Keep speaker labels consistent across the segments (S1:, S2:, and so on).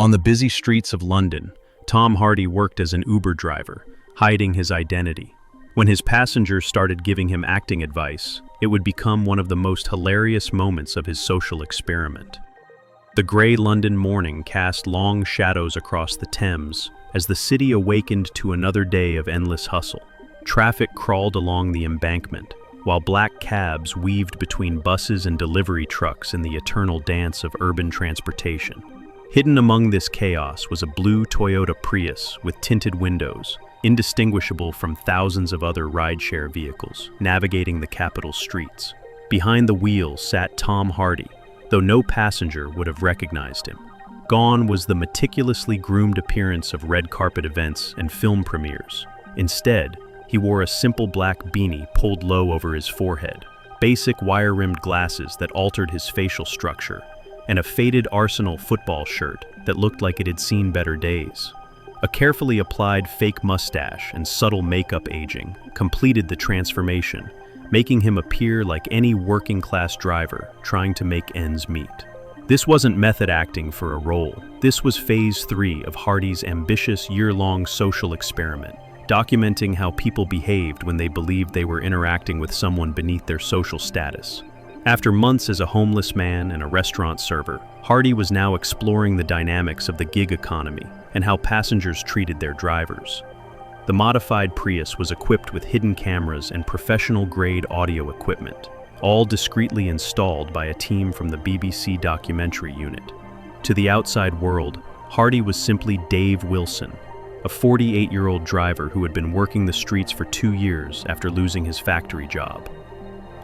S1: On the busy streets of London, Tom Hardy worked as an Uber driver, hiding his identity. When his passengers started giving him acting advice, it would become one of the most hilarious moments of his social experiment. The grey London morning cast long shadows across the Thames as the city awakened to another day of endless hustle. Traffic crawled along the embankment, while black cabs weaved between buses and delivery trucks in the eternal dance of urban transportation. Hidden among this chaos was a blue Toyota Prius with tinted windows, indistinguishable from thousands of other rideshare vehicles navigating the capital's streets. Behind the wheel sat Tom Hardy, though no passenger would have recognized him. Gone was the meticulously groomed appearance of red carpet events and film premieres. Instead, he wore a simple black beanie pulled low over his forehead, basic wire-rimmed glasses that altered his facial structure, and a faded Arsenal football shirt that looked like it had seen better days. A carefully applied fake mustache and subtle makeup aging completed the transformation, making him appear like any working-class driver trying to make ends meet. This wasn't method acting for a role. This was phase 3 of Hardy's ambitious year-long social experiment, documenting how people behaved when they believed they were interacting with someone beneath their social status. After months as a homeless man and a restaurant server, Hardy was now exploring the dynamics of the gig economy and how passengers treated their drivers. The modified Prius was equipped with hidden cameras and professional-grade audio equipment, all discreetly installed by a team from the BBC documentary unit. To the outside world, Hardy was simply Dave Wilson, a 48-year-old driver who had been working the streets for 2 years after losing his factory job.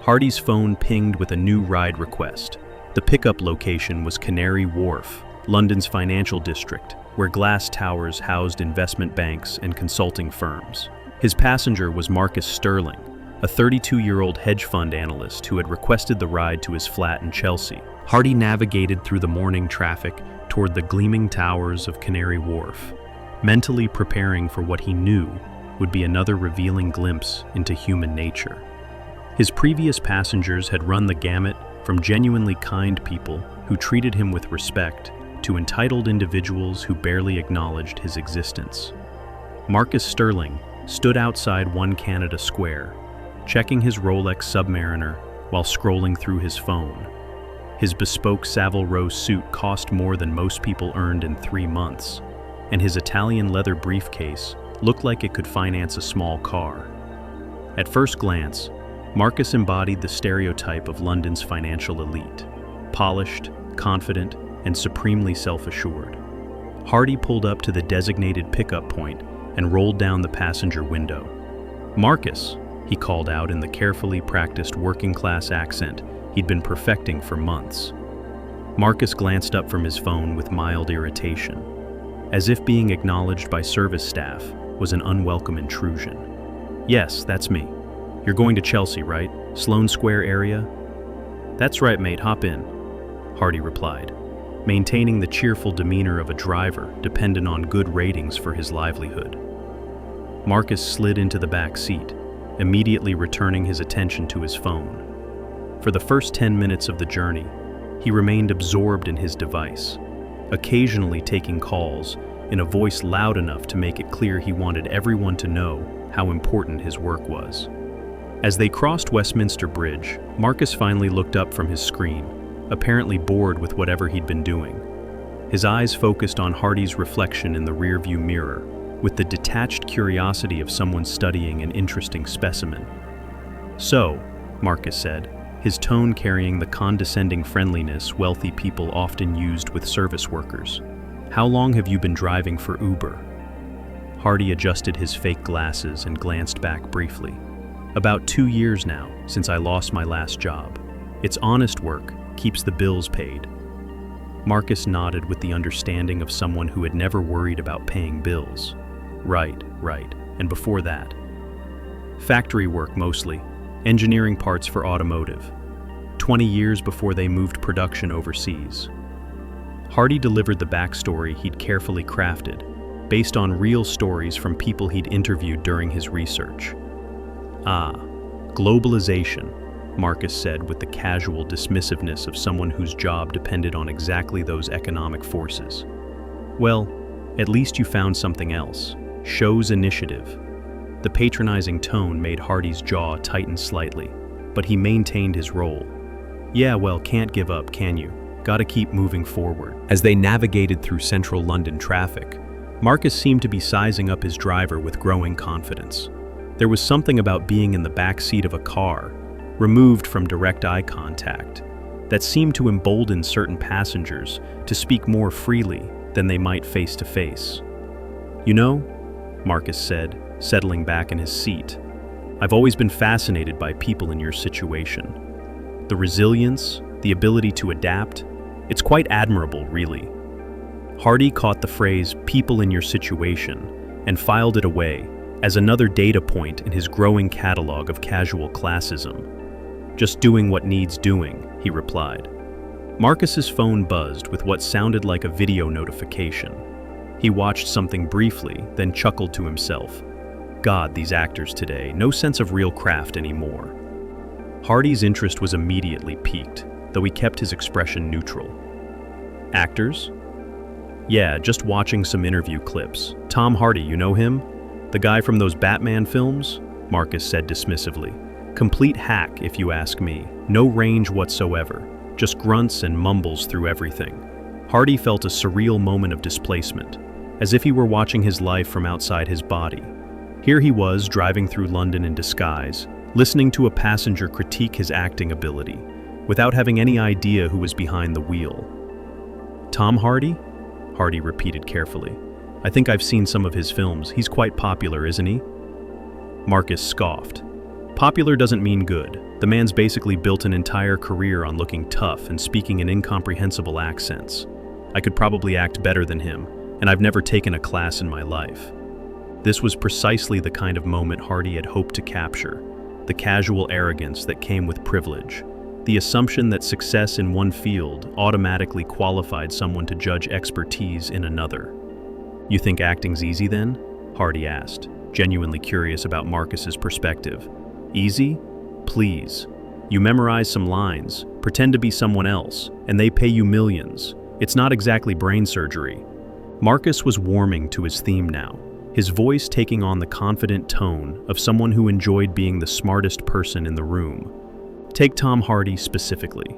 S1: Hardy's phone pinged with a new ride request. The pickup location was Canary Wharf, London's financial district, where glass towers housed investment banks and consulting firms. His passenger was Marcus Sterling, a 32-year-old hedge fund analyst who had requested the ride to his flat in Chelsea. Hardy navigated through the morning traffic toward the gleaming towers of Canary Wharf, mentally preparing for what he knew would be another revealing glimpse into human nature. His previous passengers had run the gamut from genuinely kind people who treated him with respect to entitled individuals who barely acknowledged his existence. Marcus Sterling stood outside One Canada Square, checking his Rolex Submariner while scrolling through his phone. His bespoke Savile Row suit cost more than most people earned in 3 months, and his Italian leather briefcase looked like it could finance a small car. At first glance, Marcus embodied the stereotype of London's financial elite: polished, confident, and supremely self-assured. Hardy pulled up to the designated pickup point and rolled down the passenger window. "Marcus," he called out in the carefully practiced working-class accent he'd been perfecting for months. Marcus glanced up from his phone with mild irritation, as if being acknowledged by service staff was an unwelcome intrusion. "Yes, that's me. You're going to Chelsea, right? Sloane Square area?" "That's right, mate, hop in," Hardy replied, maintaining the cheerful demeanor of a driver dependent on good ratings for his livelihood. Marcus slid into the back seat, immediately returning his attention to his phone. For the first 10 minutes of the journey, he remained absorbed in his device, occasionally taking calls in a voice loud enough to make it clear he wanted everyone to know how important his work was. As they crossed Westminster Bridge, Marcus finally looked up from his screen, apparently bored with whatever he'd been doing. His eyes focused on Hardy's reflection in the rearview mirror, with the detached curiosity of someone studying an interesting specimen. "So," Marcus said, his tone carrying the condescending friendliness wealthy people often used with service workers, "how long have you been driving for Uber?" Hardy adjusted his fake glasses and glanced back briefly. "About 2 years now, since I lost my last job. It's honest work, keeps the bills paid." Marcus nodded with the understanding of someone who had never worried about paying bills. Right. And before that?" "Factory work mostly, engineering parts for automotive. 20 years before they moved production overseas." Hardy delivered the backstory he'd carefully crafted, based on real stories from people he'd interviewed during his research. Globalization," Marcus said with the casual dismissiveness of someone whose job depended on exactly those economic forces. Well, at least you found something else. Shows initiative. The patronizing tone made Hardy's jaw tighten slightly, but he maintained his role. Yeah, well, can't give up, can you? Gotta keep moving forward. As they navigated through central London traffic, Marcus seemed to be sizing up his driver with growing confidence. There was something about being in the back seat of a car, removed from direct eye contact, that seemed to embolden certain passengers to speak more freely than they might face to face. You know, Marcus said, settling back in his seat, I've always been fascinated by people in your situation. The resilience, the ability to adapt, it's quite admirable, really. Hardy caught the phrase, people in your situation, and filed it away as another data point in his growing catalog of casual classism. Just doing what needs doing, he replied. Marcus's phone buzzed with what sounded like a video notification. He watched something briefly, then chuckled to himself. God, these actors today, no sense of real craft anymore. Hardy's interest was immediately piqued, though he kept his expression neutral. Actors? Yeah, just watching some interview clips. Tom Hardy, you know him? The guy from those Batman films? Marcus said dismissively. Complete hack, if you ask me. No range whatsoever. Just grunts and mumbles through everything. Hardy felt a surreal moment of displacement, as if he were watching his life from outside his body. Here he was, driving through London in disguise, listening to a passenger critique his acting ability, without having any idea who was behind the wheel. Tom Hardy? Hardy repeated carefully. I think I've seen some of his films. He's quite popular, isn't he? Marcus scoffed. Popular doesn't mean good. The man's basically built an entire career on looking tough and speaking in incomprehensible accents. I could probably act better than him, and I've never taken a class in my life. This was precisely the kind of moment Hardy had hoped to capture, the casual arrogance that came with privilege, the assumption that success in one field automatically qualified someone to judge expertise in another. You think acting's easy then? Hardy asked, genuinely curious about Marcus's perspective. Easy? Please. You memorize some lines, pretend to be someone else, and they pay you millions. It's not exactly brain surgery. Marcus was warming to his theme now, his voice taking on the confident tone of someone who enjoyed being the smartest person in the room. Take Tom Hardy specifically.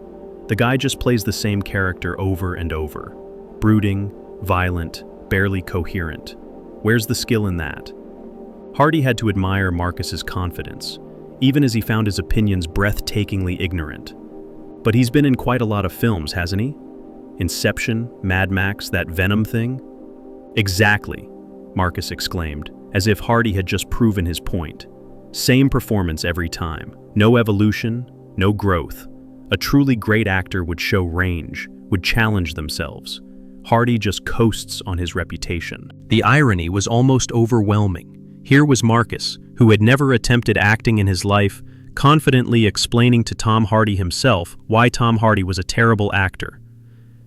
S1: The guy just plays the same character over and over. Brooding, violent, barely coherent. Where's the skill in that? Hardy had to admire Marcus's confidence, even as he found his opinions breathtakingly ignorant. But he's been in quite a lot of films, hasn't he? Inception, Mad Max, that Venom thing? Exactly, Marcus exclaimed, as if Hardy had just proven his point. Same performance every time. No evolution, no growth. A truly great actor would show range, would challenge themselves. Hardy just coasts on his reputation. The irony was almost overwhelming. Here was Marcus, who had never attempted acting in his life, confidently explaining to Tom Hardy himself why Tom Hardy was a terrible actor.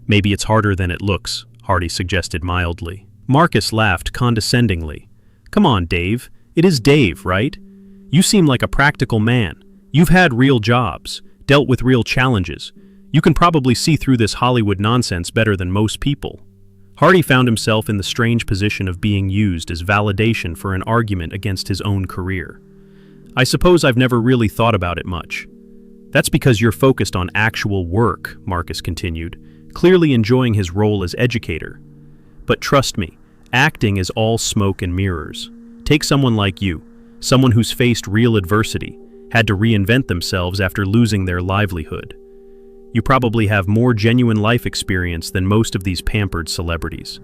S1: Maybe it's harder than it looks, Hardy suggested mildly. Marcus laughed condescendingly. Come on, Dave. It is Dave, right? You seem like a practical man. You've had real jobs, dealt with real challenges. You can probably see through this Hollywood nonsense better than most people. Hardy found himself in the strange position of being used as validation for an argument against his own career. I suppose I've never really thought about it much. That's because you're focused on actual work, Marcus continued, clearly enjoying his role as educator. But trust me, acting is all smoke and mirrors. Take someone like you, someone who's faced real adversity, had to reinvent themselves after losing their livelihood. You probably have more genuine life experience than most of these pampered celebrities.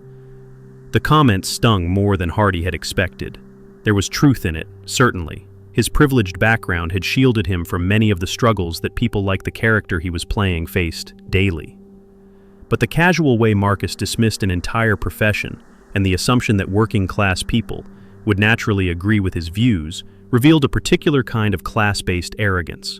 S1: The comment stung more than Hardy had expected. There was truth in it, certainly. His privileged background had shielded him from many of the struggles that people like the character he was playing faced daily. But the casual way Marcus dismissed an entire profession and the assumption that working-class people would naturally agree with his views revealed a particular kind of class-based arrogance.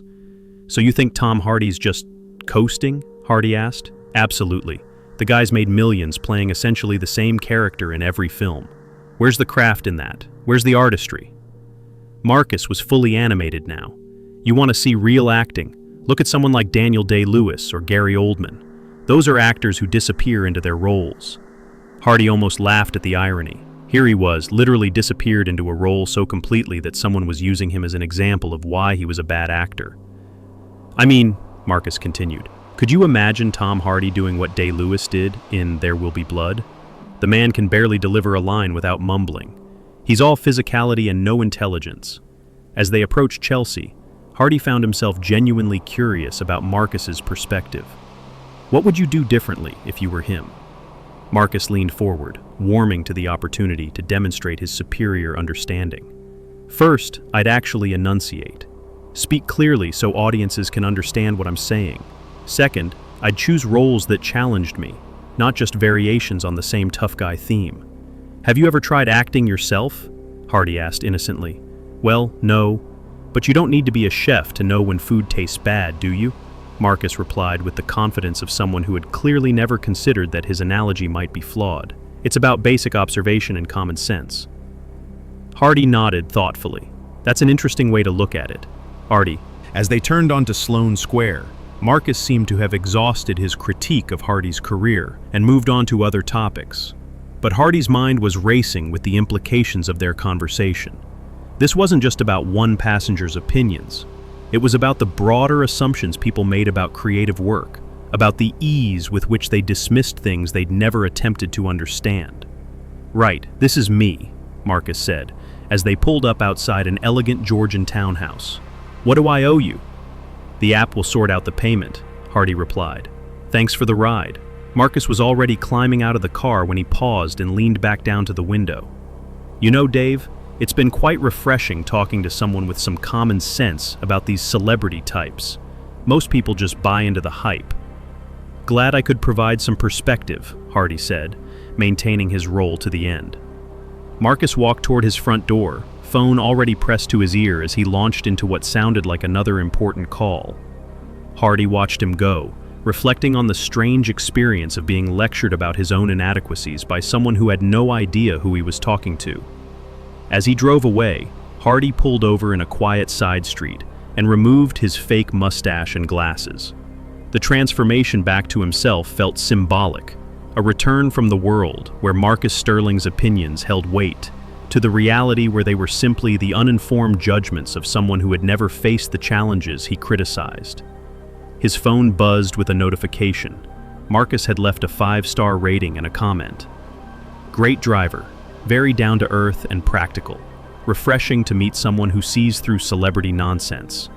S1: So you think Tom Hardy's just coasting? Hardy asked. Absolutely. The guy's made millions playing essentially the same character in every film. Where's the craft in that? Where's the artistry? Marcus was fully animated now. You want to see real acting? Look at someone like Daniel Day-Lewis or Gary Oldman. Those are actors who disappear into their roles. Hardy almost laughed at the irony. Here he was, literally disappeared into a role so completely that someone was using him as an example of why he was a bad actor. I mean, Marcus continued, could you imagine Tom Hardy doing what Day-Lewis did in There Will Be Blood? The man can barely deliver a line without mumbling. He's all physicality and no intelligence. As they approached Chelsea, Hardy found himself genuinely curious about Marcus's perspective. What would you do differently if you were him? Marcus leaned forward, warming to the opportunity to demonstrate his superior understanding. First, I'd actually enunciate. Speak clearly so audiences can understand what I'm saying. Second, I'd choose roles that challenged me, not just variations on the same tough guy theme. Have you ever tried acting yourself? Hardy asked innocently. Well, no, but you don't need to be a chef to know when food tastes bad, do you? Marcus replied with the confidence of someone who had clearly never considered that his analogy might be flawed. It's about basic observation and common sense. Hardy nodded thoughtfully. That's an interesting way to look at it. Hardy. As they turned onto Sloane Square, Marcus seemed to have exhausted his critique of Hardy's career and moved on to other topics. But Hardy's mind was racing with the implications of their conversation. This wasn't just about one passenger's opinions. It was about the broader assumptions people made about creative work, about the ease with which they dismissed things they'd never attempted to understand. Right, this is me, Marcus said, as they pulled up outside an elegant Georgian townhouse. What do I owe you? The app will sort out the payment, Hardy replied. Thanks for the ride. Marcus was already climbing out of the car when he paused and leaned back down to the window. You know, Dave, it's been quite refreshing talking to someone with some common sense about these celebrity types. Most people just buy into the hype. Glad I could provide some perspective, Hardy said, maintaining his role to the end. Marcus walked toward his front door, phone already pressed to his ear as he launched into what sounded like another important call. Hardy watched him go, reflecting on the strange experience of being lectured about his own inadequacies by someone who had no idea who he was talking to. As he drove away, Hardy pulled over in a quiet side street and removed his fake mustache and glasses. The transformation back to himself felt symbolic, a return from the world where Marcus Sterling's opinions held weight, to the reality where they were simply the uninformed judgments of someone who had never faced the challenges he criticized. His phone buzzed with a notification. Marcus had left a 5-star rating and a comment. Great driver. Very down-to-earth and practical. Refreshing to meet someone who sees through celebrity nonsense.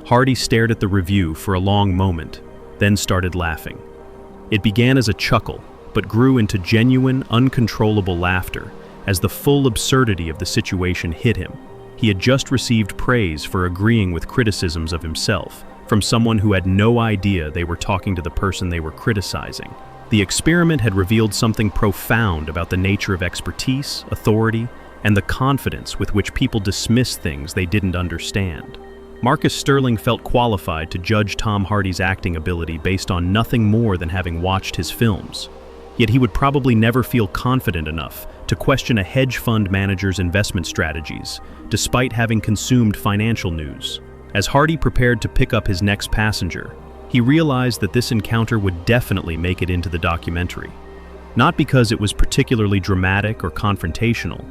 S1: Hardy stared at the review for a long moment, then started laughing. It began as a chuckle, but grew into genuine, uncontrollable laughter as the full absurdity of the situation hit him. He had just received praise for agreeing with criticisms of himself from someone who had no idea they were talking to the person they were criticizing. The experiment had revealed something profound about the nature of expertise, authority, and the confidence with which people dismiss things they didn't understand. Marcus Sterling felt qualified to judge Tom Hardy's acting ability based on nothing more than having watched his films. Yet he would probably never feel confident enough to question a hedge fund manager's investment strategies, despite having consumed financial news. As Hardy prepared to pick up his next passenger, he realized that this encounter would definitely make it into the documentary. Not because it was particularly dramatic or confrontational,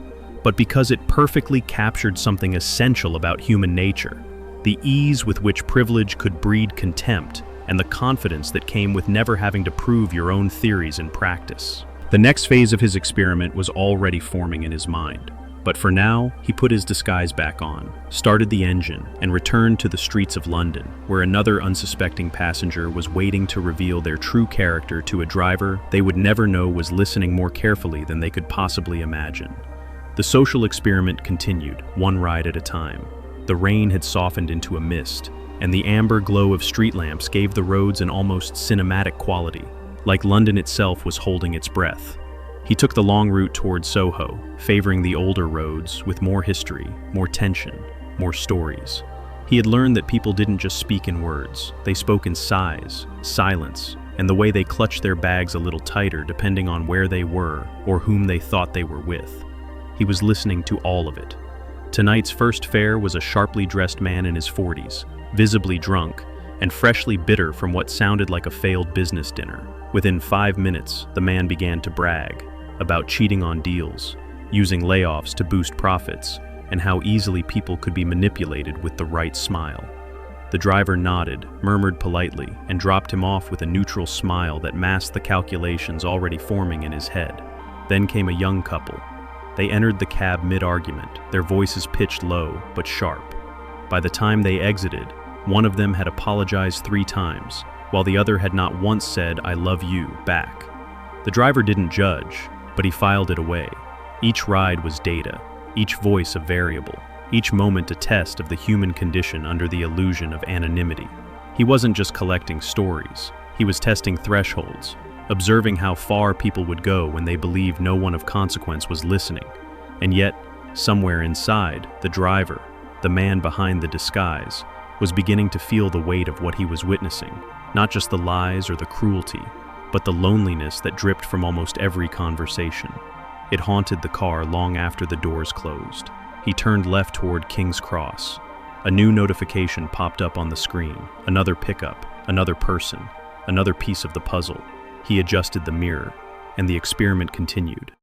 S1: but because it perfectly captured something essential about human nature, the ease with which privilege could breed contempt and the confidence that came with never having to prove your own theories in practice. The next phase of his experiment was already forming in his mind. But for now, he put his disguise back on, started the engine, and returned to the streets of London, where another unsuspecting passenger was waiting to reveal their true character to a driver they would never know was listening more carefully than they could possibly imagine. The social experiment continued, one ride at a time. The rain had softened into a mist, and the amber glow of street lamps gave the roads an almost cinematic quality, like London itself was holding its breath. He took the long route toward Soho, favoring the older roads with more history, more tension, more stories. He had learned that people didn't just speak in words, they spoke in sighs, silence, and the way they clutched their bags a little tighter depending on where they were or whom they thought they were with. He was listening to all of it. Tonight's first fare was a sharply dressed man in his 40s, visibly drunk, and freshly bitter from what sounded like a failed business dinner. Within 5 minutes, the man began to brag. about cheating on deals, using layoffs to boost profits, and how easily people could be manipulated with the right smile. The driver nodded, murmured politely, and dropped him off with a neutral smile that masked the calculations already forming in his head. Then came a young couple. They entered the cab mid-argument, their voices pitched low but sharp. By the time they exited, one of them had apologized 3 times, while the other had not once said, "I love you," back. The driver didn't judge, but he filed it away. Each ride was data, each voice a variable, each moment a test of the human condition under the illusion of anonymity. He wasn't just collecting stories, he was testing thresholds, observing how far people would go when they believed no one of consequence was listening. And yet, somewhere inside, the driver, the man behind the disguise, was beginning to feel the weight of what he was witnessing, not just the lies or the cruelty, but the loneliness that dripped from almost every conversation. It haunted the car long after the doors closed. He turned left toward King's Cross. A new notification popped up on the screen. Another pickup, another person, another piece of the puzzle. He adjusted the mirror, and the experiment continued.